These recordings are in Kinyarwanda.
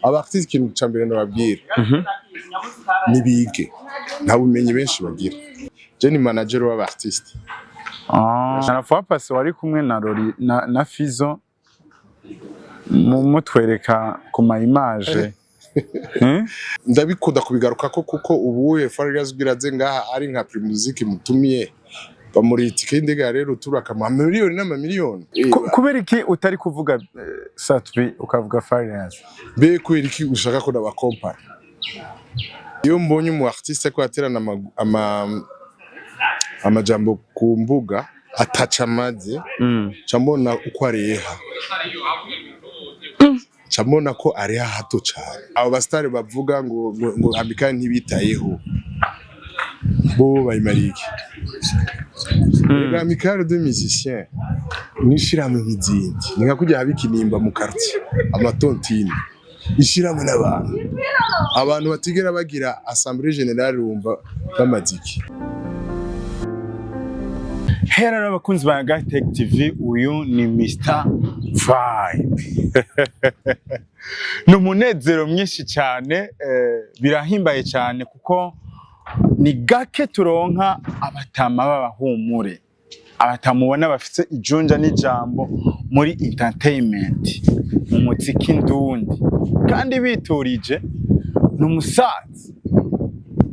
abartiste ikintu ca mbere nababwira nibige nta bumenyi benshi bagira. Je ni manager w'abartiste. Na fois passé wari kumwe na Lori na Fizo mutwereka ku ma image ndabikunda kubigaruka ko kuko ubu Farious bwiraze ngaha ari nka Primusic mutumiye bamuri tike y'indege rero turaka miliyoni n'amamiliyoni. Kubera iki utari kuvuga Satbi ukavuga Farious? Be kubera iki ushaka ko nabakompara? Iyo mbonye mu artiste ko aterana amajambo ku mbuga ataca amazi cambona uko areha cambona ko areha hato cyane. Abo bastari bavuga ngo Amikani ntibitayeho bo bayimariki. Amikani de musicien nishiramwe nk'izindi ni nka kujya habikinimba mu quartier amatontine ishiramwe abantu batigera bagira assemblée générale rumva bamaziki. Hera abakunzi ba Gatech TV, uyu ni Mr Vibe. Numunezero mwinshi cyane, birahimbaye cyane kuko ni gake turonka abatama b'abahumure, abatamubona bafite ijunja n'ijambo muri entertainment mu muziki ndundi kandi biturije n'umusaza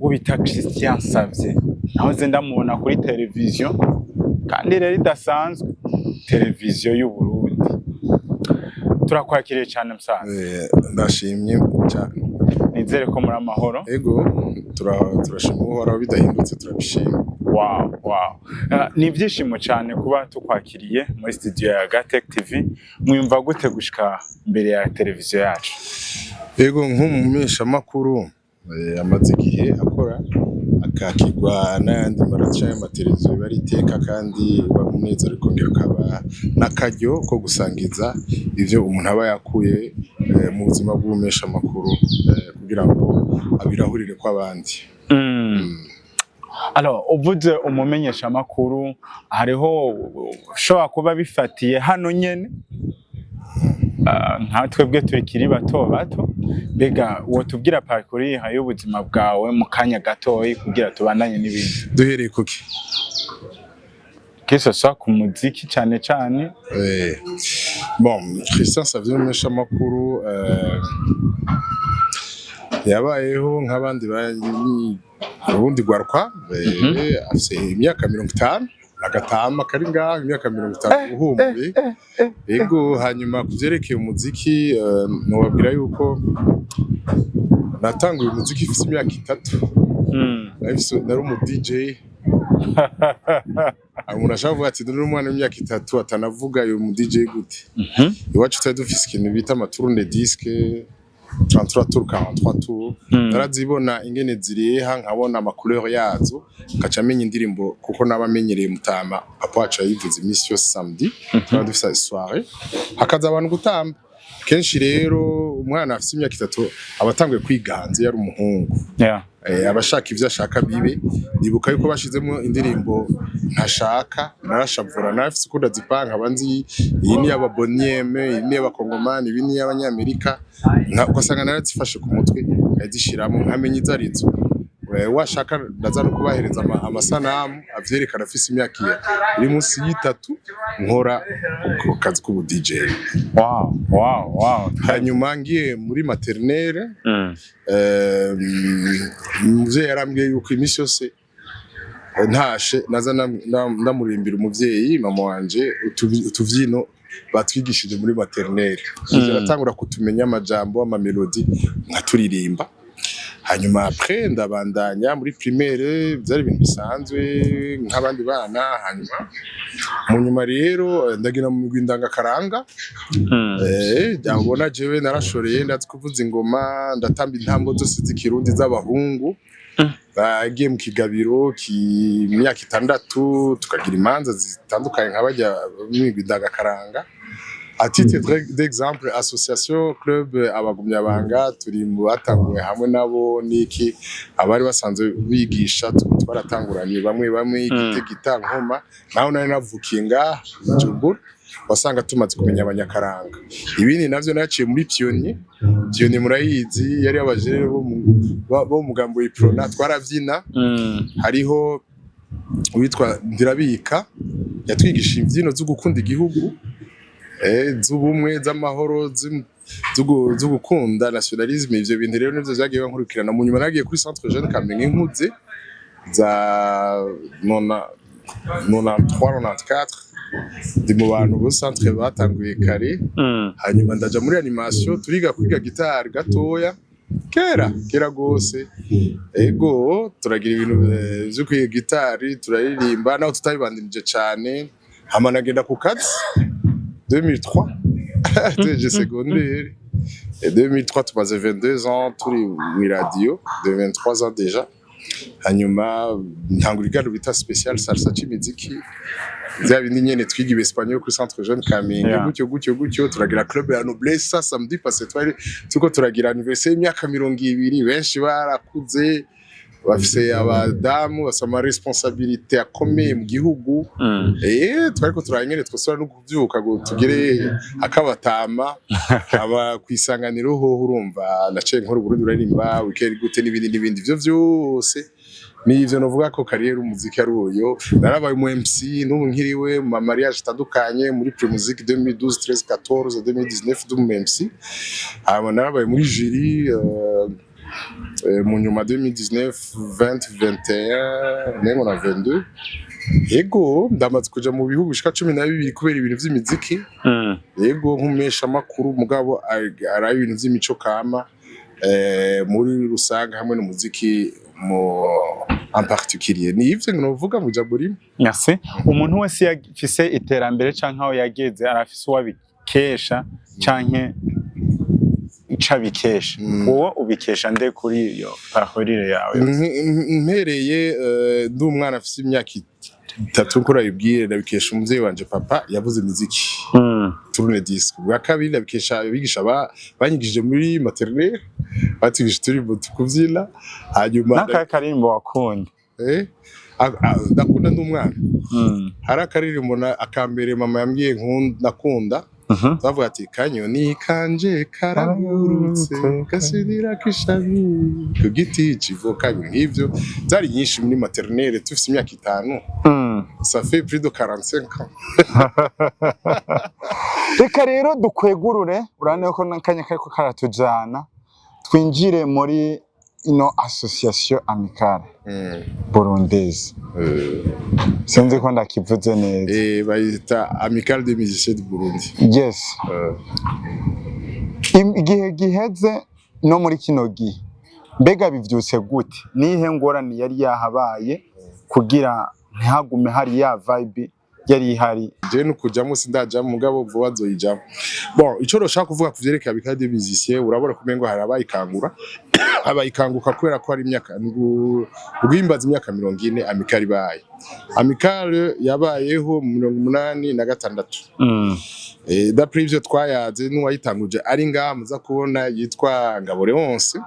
ubita Christian Savye. Nahoze ndamubona kuri televiziyo kandi rero idasanzwe, televiziyo y'u Burundi. Turakwakiriye cyane musaza. Ndashimye cyane. Nizere ko muri amahoro. Ego turashimye uhora bidahindutse turabishima. Wow. Ni ibyishimo cyane kuba tukwakiriye muri studio ya Gatech TV. Mwumva gute gushika imbere ya televiziyo yacu? Ego nk'umumenyesha makuru amaze igihe akora akakigwa n'ayandi maraca y'amateleviziyo bari iteka kandi bamunezero kongera kaba n'akaryo ko gusangiza ivyo umuntu aba yakuye mu buzima bw'umesha makuru kugira ngo abirahurire kw'abandi. Alors uvuze umumenyesha makuru hariho ushobora kuba bifatiye hano nyene nka twebwe turikiri bato bega wotubwira parcours y'ubuzima bwawe mu kanya gatoyi kugira tubandanye n'ibindi. Duhereye kuki? Kese sa ku muziki cyane. Bon, Christian Savye umesha makuru yabayeho nk'abandi ubundi gwarwa afise imyaka 50 agatama kari ngaho imyaka 50 uhumbuye. Ego hanyuma kuvyerekeye umuziki nobabwira yuko natanguye umuziki ifise imyaka 3. Nari umu DJ. Umuntu ashaka kuvuga ati nduri umwana w'imyaka 3 atanavuga uyu mu DJ gute. Iwacu twari dufise ikintu bita amatourne disque 33 tours 43 tours. Narazibona ingene zireha nkabona amacouleur yazo kaca amenya indirimbo kuko nabamenyereye mutama papa wacu yivuze imisi yose samedi dufisa soirée hakaza abantu gutamba kenshi. Rero umwana afite imyaka 3 abatanguye kwiga hanze yari umuhungu abashaka ivyo ashaka bibe. Ndibuka yuko bashizemo indirimbo ntashaka narashavura nafise ukunda zipanga abanzi iyi ni y'ababonieme iyi ni y'abakongomani ibi ni y'abanyamerika ugasanga narazifashe ku mutwe yazishiramo nkamenye izarizo. Washaka ndazana kubahereza amasanamu avyerekana afise imyaka iri munsi y'3 nkora akazi k'ubu DJ. Wow. Hanyuma ngiye muri maternelle muvyeyi yarambwiye yuko imisi yose ntashe naza ndamurimbira umuvyeyi mama wanje utuvyino batwigishije muri maternelle. Natangura kutumenya amajambo amamelodi nkaturirimba. Hanyuma après ndabandanya muri primaire byari ibintu bisanzwe nk'abandi bana. Hanyuma mu nyuma rero ndagina mu migwi ndangakaranga ndabona jewe narashoreye ndazi kuvuza ingoma ndatamba intambo zose z'ikirundi z'abahungu. Bagiye mu kigabiro imyaka 6 tukagira imanza zitandukanye nk'abajya mu migwi ndangakaranga. À titre d'exemple, association club abagumyabanga turi mu batanguye hamwe nabo niki abari basanzwe bigisha twaratanguranye bamwe igita nkoma naho nari navukinga Jumbura wasanga tumaze kumenya abanyakaranga ibindi navyo naciye muri Pionnier murayizi yari abajere bo mugambo iprona twaravyina hariho witwa Ndirabika yatwigisha imbyino zo gukunda igihugu z'ubumwe z'amahoro zo gukunda nationalisme ivyo bintu rero nivyo vyagiye bankurikirana mu nyuma nagiye kuri Centre Jeune Kamenge inkuze za 93-94 ndi mu bantu bo centre batanguye kare hanyuma ndaja muri animation turiga kwiga gitari gatoya kera gose ego turagira ibintu byo kwiga gitari turaririmba naho tutabibandanije cyane hama nagenda ku kazi 2003 j'ai secondaire et 2003 tumaze 22 ans turi mu radio de 23 ans déjà hanyuma ntangurira bita special salsa c'imiziki bindi nyene twiga ibespanyo kuri Centre Jeune Kamenge gutyo turagira club ya noblesse samedi passé tuko turagira anniversaire y'imyaka 20 benshi barakuze bafise abadamu basama responsabilité akomeye mu gihugu twariko turanyene twosora no kuvyuka ngo tugere akabatama aba kwisanganiro ho urumva naciye nkora Burundi uririmba weekend gute n'ibindi ivyo vyose nivyo novuga ko carrière umuziki ari uyo narabaye mu MC n'ubu nkiriwe mu mariage atandukanye muri Primusic 2012 13 14 2019 du MC narabaye muri jury mu nyuma 2019 20 21 même on a 22 ego ndamaze kuja mu bihugu bishika 12 kubera ibintu vy'imiziki ego nkumesha makuru mugabo ari ibintu vy'imico kama muri rusanga hamwe n'umuziki en particulier ni ivyo novuga mu jaburi. Merci. Umuntu wese yafise iterambere canke aho yageze arafise uwabikesha canke icabikesha wowe ubikesha nde kuri iyo parole yawe? Mpereye ndi umwana afise imyaka 3 kuri ayibwire ndabikesha umuvyeyi wanje papa yavuze imiziki tourne disque bwa kabiri ndabikesha abigisha banyigije muri maternelle batwigisha turi kuvyina hanyuma n'akaririmbo wakunda ndakunda ndi umwana hari akaririmbo akambere mama yambwiye nakunda bavuga ati kanyoni kanje karagurutse gasidira kishami ku giti civoka nk'ivyo zari nyinshi muri maternelle tufise imyaka 5 ça fait plus de 45 ans. Reka rero dukwegurure urane ko nakanya kariko karatujana twinjire muri ino association amicale burundaise sinzi ko ndakivuze neza bayita amicale des musiciens du Burundi. Yes. Igihe giheze no muri kino gihe mbega bivyutse gute nihe ngorane yari yahabaye kugira ntihagume hari ya vibe yari ihari je no kujamo sindaja mugabo vuba zoyijamo. Bon ico roshaka kuvuga kuvyerekeye amicale des musiciens urabona kumengo hari abayikangura abayikanguka kubera ko ari imyaka rwimbaza imyaka 40 amicale baye. Amicale yabayeho mu 86. D'après ivyo twayaze n'uwayitanguje ari ngaha muza kubona yitwa Ngabo Leonce.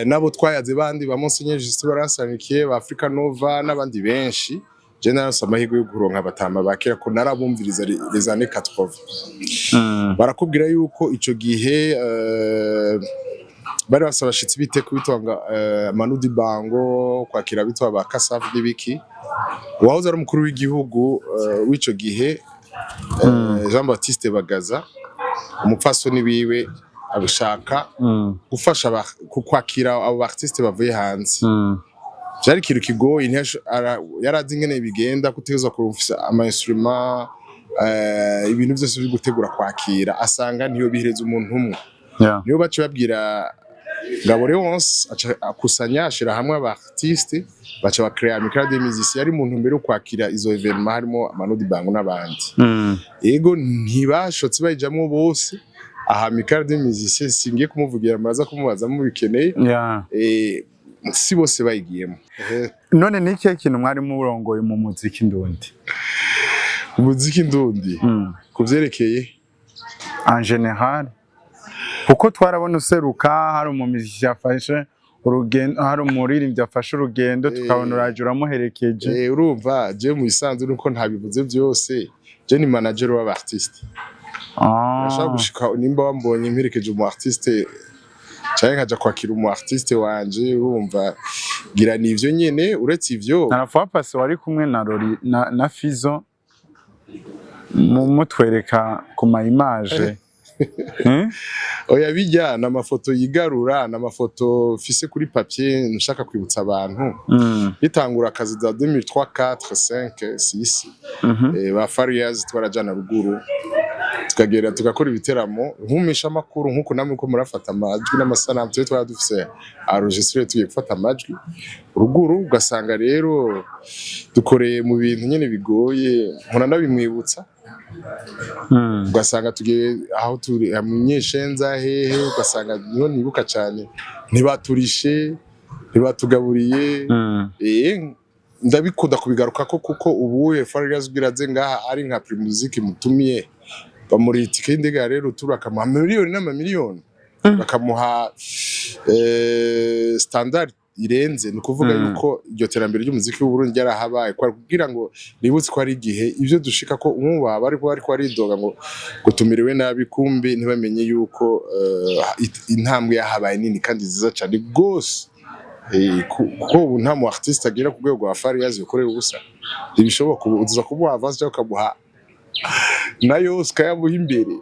Nabo twayaze bandi ba Monseigneur Justin Baransanikiye ba Africa Nova n'abandi benshi General Samahirwe yo kuronka batama bakera ko narabumviriza les années 80. Barakubwira yuko ico gihe bari basaba shitsi bite kubitwanga Manudi Bango kwakira bitwa ba Kasavu n'ibiki wahoze ari umukuru w'igihugu w'ico gihe Jean Baptiste Bagaza umupfasoni biwe abishaka gufasha kwakira abo artiste bavuye hanze. Byari kintu kigoye yarazi ingene bigenda kutegezwa kurumfisa ama instrument ibintu byose byo gutegura kwakira asanga niyo bihereza umuntu umwe niyo bace babwira Ngabo Leonce akusanya ashira hamwe aba artiste baca bakrea amicale des musiciens yari muntu mbere kwakira izo evenement harimo Manudi Bango n'abandi. Yego ntibashotse bayijamo bose aha amicale des musiciens singiye kumuvugira muraza kumubaza mu bikeneye si bose bayigiyemo. None ni ikihe kintu mwari murongoye mu muziki ndundi? umuziki ndundi kuvyerekeye en general kuko twarabona useruka hari umumiziki yafashe urugendo hari umuririmbyi yafashe urugendo tukabona uraje uramuherekeje urumva je mu isanzwe nuko ntabivuze byose je ni manager w'abartiste nashaka gushika nimba wambonye mperekeje umu artiste cyane nkaja kwakira umu artiste wanje urumva gira nivyo nyene uretse ivyo narafuwa pasi wari kumwe na Lori na Fizo mutwereka ku ma image oya bijya n'amafoto yigarura n'amafoto fise kuri papier nshaka kwibutsa abantu bitangura akazi za 2003 4 5 6 ba Farias twarajana ruguru tukagera tugakora ibiteramo nkumisha makuru nkuko namwe ko murafata amajwi n'amasanamu twe twadufise enregistré tugiye gufata amajwi ruguru ugasanga rero dukoreye mu bintu nyene bigoye nkora ndabimwibutsa ugasanga tugiye aho turi amenyeshenza hehe ugasanga niho nibuka cyane ntibaturishe ntibatugaburiye ndabikunda kubigaruka ko kuko ubu Farias bwiraze ngaha ari nka Primusic mutumiye bamuri tike indega rero turakamuha miliyoni n'amamiliyoni bakamuha standard irenze ni kuvuga yuko iryo terambere ry'umuziki w'u Burundi yarahabaye kugira ngo nibutse ko ari igihe ivyo dushika ko umwuba bari ko aridoga ngo gutumiriwe nabi kumbi ntibamenye yuko intambwe yahabaye nini kandi ziza cyane gose kuko ubu nta mu artiste agira ku rwego rwa Farias bikorera ubusa ibishoboka uza kubuha avance cyangwa ukabuha nayo skayabuha imbere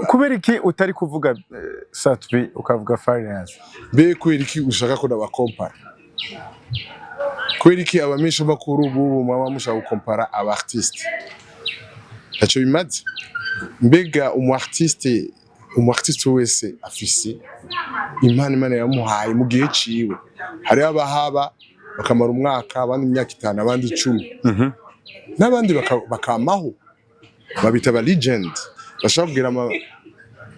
kubera iki utari kuvuga Satbi ukavuga Farias be kubera iki ushaka ko nabakompara kubera iki abamisha bakuru ubu mwaba mushaka gukompara aba artiste acho bimaze mbega umu artiste wese afise imana yamuhaye mu gihe ciwe hari abahaba bakamara umwaka abandi imyaka 5 abandi 10 n'abandi bakamaho babita ba legend bashaka kugira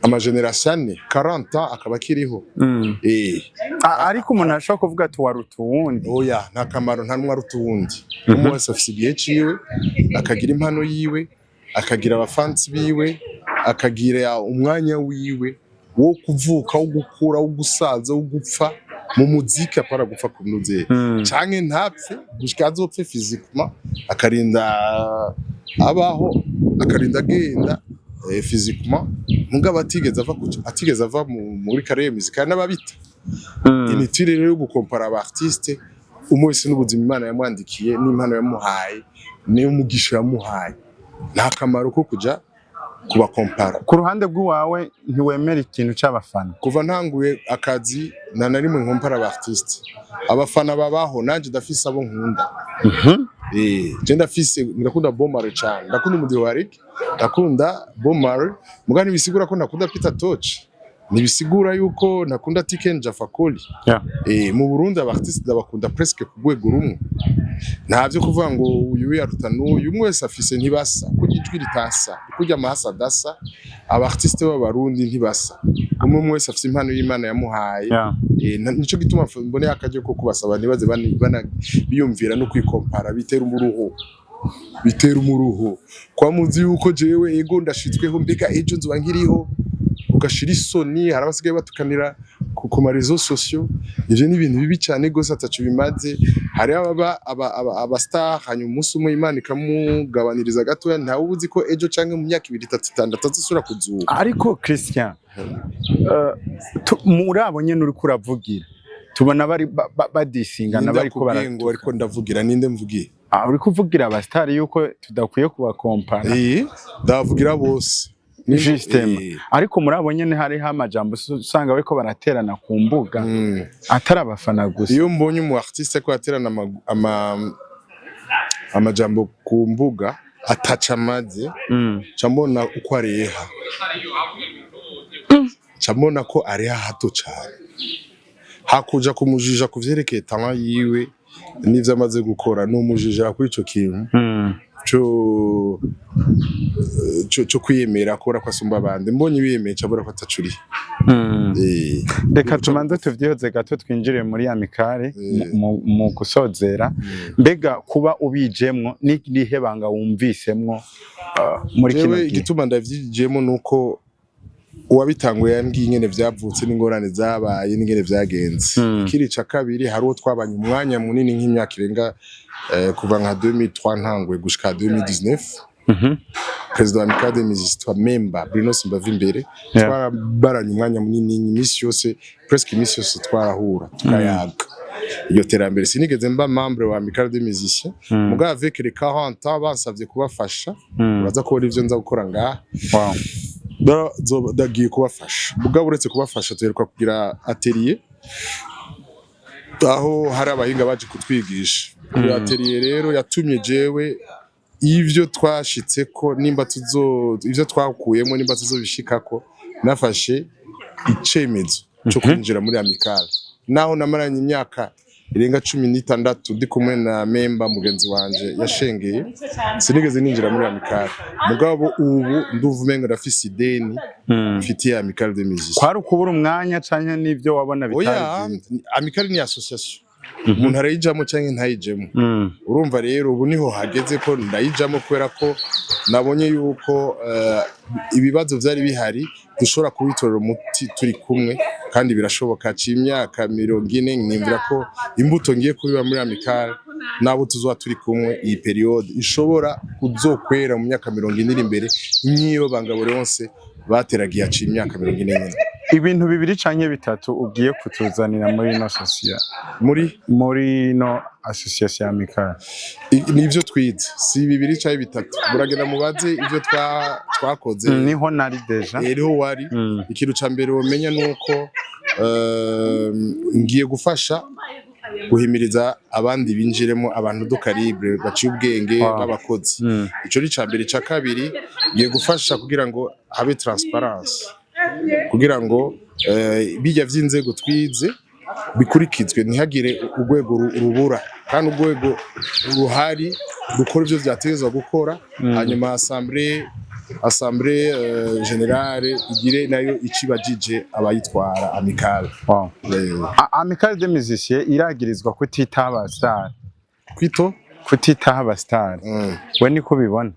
ama generation 40 akaba kiriho ariko umuntu ashaka kuvuga ati waruta uwundi oya nta kamaro nta numwe aruta uwundi umuntu wese afise igihe ciwe akagira impano yiwe akagira abafans biwe akagira umwanya wiwe wo kuvuka wo gukura wo gusaza wo gupfa mu muziki apara gupfa kunuze canke ntapfe gushika azopfe physiquement akarinda abaho akarinda agenda physiquement mugabo atigeze ava muri carrière musicale n'ababita initire rero yo gukompara aba artiste umwese n'ubuzima Imana yamwandikiye n'impano yamuhaye n'umugisha yamuhaye nta kamaro ko kuja kubakompara ku ruhande rw'uwawe ntiwemera ikintu c'abafana kuva ntanguye akazi na rimwe nkompara aba artiste abafana babaho nanje ndafise abo nkunda je ndafise ndakunda Bomare cyane ndakunda Umudiwarik ndakunda Bomare mugani bisigura ko ndakunda Peter Toch nibisigura yuko nakunda Tiken Jafakoli mu Burundi aba artiste ndabakunda presque ku rwego rumwe ntavyo kuvuga ngo uyu yaruta n'uyu mwese afise ntibasa kugijwi ritasa kujya amahasa dasa aba artiste b'abarundi ntibasa umwe mwese afise impano y'Imana yamuhaye nico gituma mbone akaje ko kubasaba nibaze biyumvira no kwikompara bitera umuruho kwa muzi yuko jewe ego ndashitsweho mbega ejo nzuba nkiriho ugashira isoni harabasigaye batukanira ku ma réseaux sociaux ivyo ni ibintu bibi cyane gose atacu bimaze hari aba star hanyuma umunsi umwe Imana ikamugabaniriza gatoya ntawe ubuzi ko ejo canke mu myaka 2 3 6 azosura kuzuka ariko Christian murabo nyene uri kuravugira tubona bari badisingana bari ko baravuga ariko ndavugira ninde mvugiye uri kuvugira aba star yuko tudakwiye kubakompana ndavugira bose ariko murabo nyene hari amajambo usanga bariko baraterana ku mbuga atari abafana gusa iyo mbonye umu artiste ko aterana amajambo ku mbuga ataca amaze camona uko areha camona ko areha hato cyane hakuja kumujija kuvyerekeye tama yiwe n'ivyo amaze gukora n'umujija kuri ico kintu cyo kwiyemera akora kwasumba abandi mbonye biyemeye cabura ko atacuri reka tumanze tuvyihoze gato twinjire muri amikare mu gusozera mbega kuba ubijemwo n'irihe banga wumvisemwo muri kino gihe igituma ndavyijemo nuko uwabitanguye yambwiye ingene vyavutse n'ingorane zabaye n'ingene vyagenze kirica kabiri hari uwo twabanye umwanya munini nk'imyaka irenga kuva nka 2003 ntangwe gushika 2019 President wa Amikare des Musiciens member Bruno Simbavimbere twarabaranye umwanya munini imisi yose presque imisi yose twarahura tukayaga iyo terambere sinigeze mba membre wa Amikare des Musiciens mugabo avec les 40 ans bansavye kubafasha uraza ko ivyo nza gukora ngaha dagiye kubafasha mugabo uretse kubafasha tuheruka kugira atelier aho hari abahinga baje kutwigisha iyo atelier rero yatumye jewe ivyo twashitseko nimba ivyo twakuyemo nimba tuzobishikako nafashe icemezo cyo kwinjira muri Amikare naho namaranye imyaka irenga 16 ndi kumwe na member mugenzi wanje yashengeye sinigeze ninjira muri Amikare mugabo ubu nduvumenga rafisi ideni mfitiye Amikare des Musiciens kwari ukubura umwanya canke n'ivyo wabona bitari Amikare ni association umuntu arayijamo canke ntayijemo urumva rero ubu niho hageze ko ndayijamo kubera ko nabonye yuko ibibazo vyari bihari dushobora kubitorera umuti turi kumwe kandi birashoboka c'imyaka 40 nimvira ko imbuto ngiye kubiba muri Amikare nabo tuzoba turi kumwe iyi periode ishobora kuzokwera mu myaka 40 imbere nkiyo bangabo bonse bateragiye c'imyaka 40 ibintu bibiri canke bitatu ugiye kutuzanira muri no social muri no association ya Amikare nivyo twize si bibiri canke bitatu buragenda mubaze ivyo twakoze niho nari deja eriho wari ikintu ca mbere womenya nuko ngiye gufasha guhimiriza abandi binjiremo abantu do calibre baciye ubwenge b'abakozi ico ni ca mbere ca kabiri ngiye gufasha kugira ngo habe transparence kugira ngo bijya vy'inzego twize bikurikizwe ntihagire urwego rubura kandi urwego ruhari rukora ivyo vyategezwa gukora hanyuma assemblée générale igire nayo icibajije abayitwara Amikare Amikare des Musiciens iragirizwa kutitaba star kutitaba star we niko bibona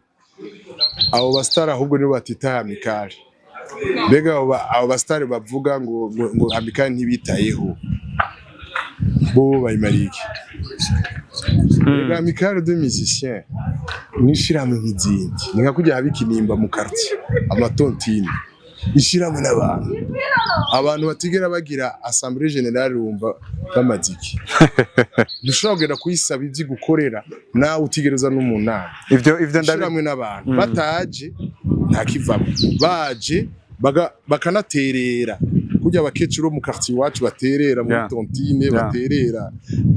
abo bastar ahubwo nibo batitaha Amikare mbega abo bastar bavuga ngo Amikare ntibitayeho bo bayimarike Amikare des Musiciens nishiramwe nk'izindi ninka kujya habikinimba mu quartier amatontine ishiramwe n'abantu batigera bagira assemblée générale wumva bamaziki dushobora kugenda kuyisaba ivyi gukorera nawe utigereza n'umunani ivyo ndabiramwe n'abantu bataje nta kivamo baje bakanaterera kujya abakecuru mu quartier wacu baterera mu tontine baterera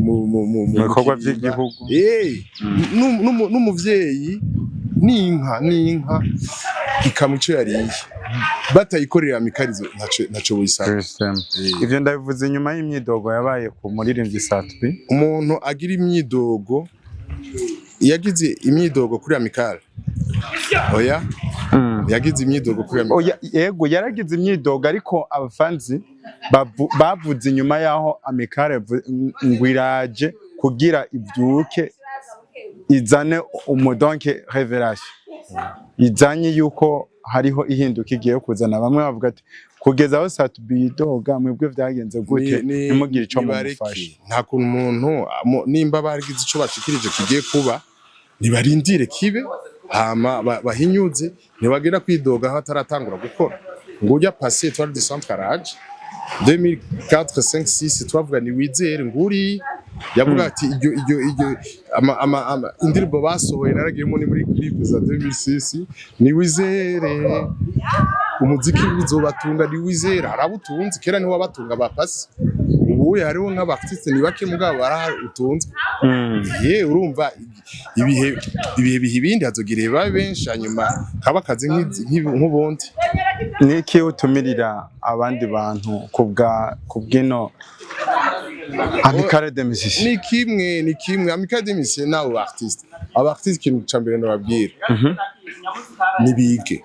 mu bikorwa by'igihugu n'umuvyeyi n'inka ikamuco yariye batayikorera Amikarizo ntaco wisaba ivyo ndabivuze nyuma y'imyidogo yabaye ku muririmbyi Satbi umuntu agira imyidogo yagize imyidogo kuri Amikare oya yagize imyidogo kuri Amikare yego yaragize imyidogo ariko abafanzi bavuze inyuma yaho Amikare ngwiraje kugira ivyuke izane umudonke revelation izanye yuko hariho ihinduka igiye kuzana bamwe bavuga ati kugeza aho Satbi doga mwebwe vyagenze gute nimugire ico mumufasha nta kuntu umuntu nimba barigize ico bashikirije kigiye kuba nibarindire kibe hama bahinyuze ntibagera kwidoga aho ataratangura gukora ngo ujya passer étoile de centre garage 2004 5 6 twavuga ni wizere nguri yavuga ati iryo indirimbo basohoye naragiyemo ni muri clip za 2006 ni wizere umuziki bizobatunga ni wizere harabutunze kera ni wabatunga bapasi ubu hariho nk'abartiste ni bake mugabo barahutunze urumva ibihe bindi hazogire babe benshi hanyuma kabakaze nk'ubundi niki utumirira abandi bantu kubwino Amikare des Musiciens ni kimwe Amikare des Musiciens nawo abartiste kintu cambere ndababwira nibige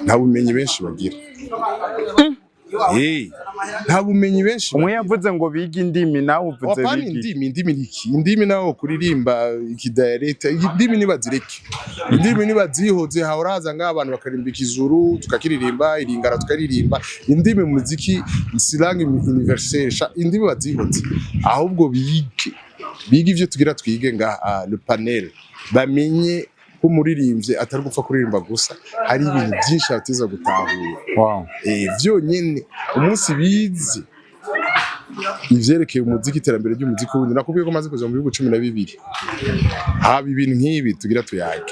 nta bumenyi benshi bagira nta bumenyi benshi umwe yavuze ngo biga indimi nawe uvuze bigi indimi niki indimi naho kuririmba ikidialect indimi nibazireke indimi nibazihoze hahora haza nk'abantu bakarimba ikizuru tukakiririmba iringara tukaririmba indimi mu muziki slang universelle indimi bazihoze ahubwo bige ivyo tugira twige nga le panel bamenye umuririmbye atari gupfa kuririmba gusa hari ibintu byinshi atiza gutahura vyonyene umunsi bizi ivyerekeye umuziki iterambere ry'umuziki wundi nakubwiye ko maze kuja mu bihugu 12 haba ibintu nk'ibi tugira tuyage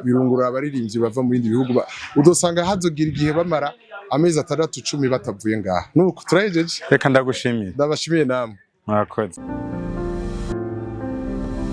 birungura abaririmbyi bava mu bindi bihugu udosanga hazogira igihe bamara amezi 6-10 batavuye ngaha nuko turayejeje reka ndagushimiye ndabashimiye namwe murakoze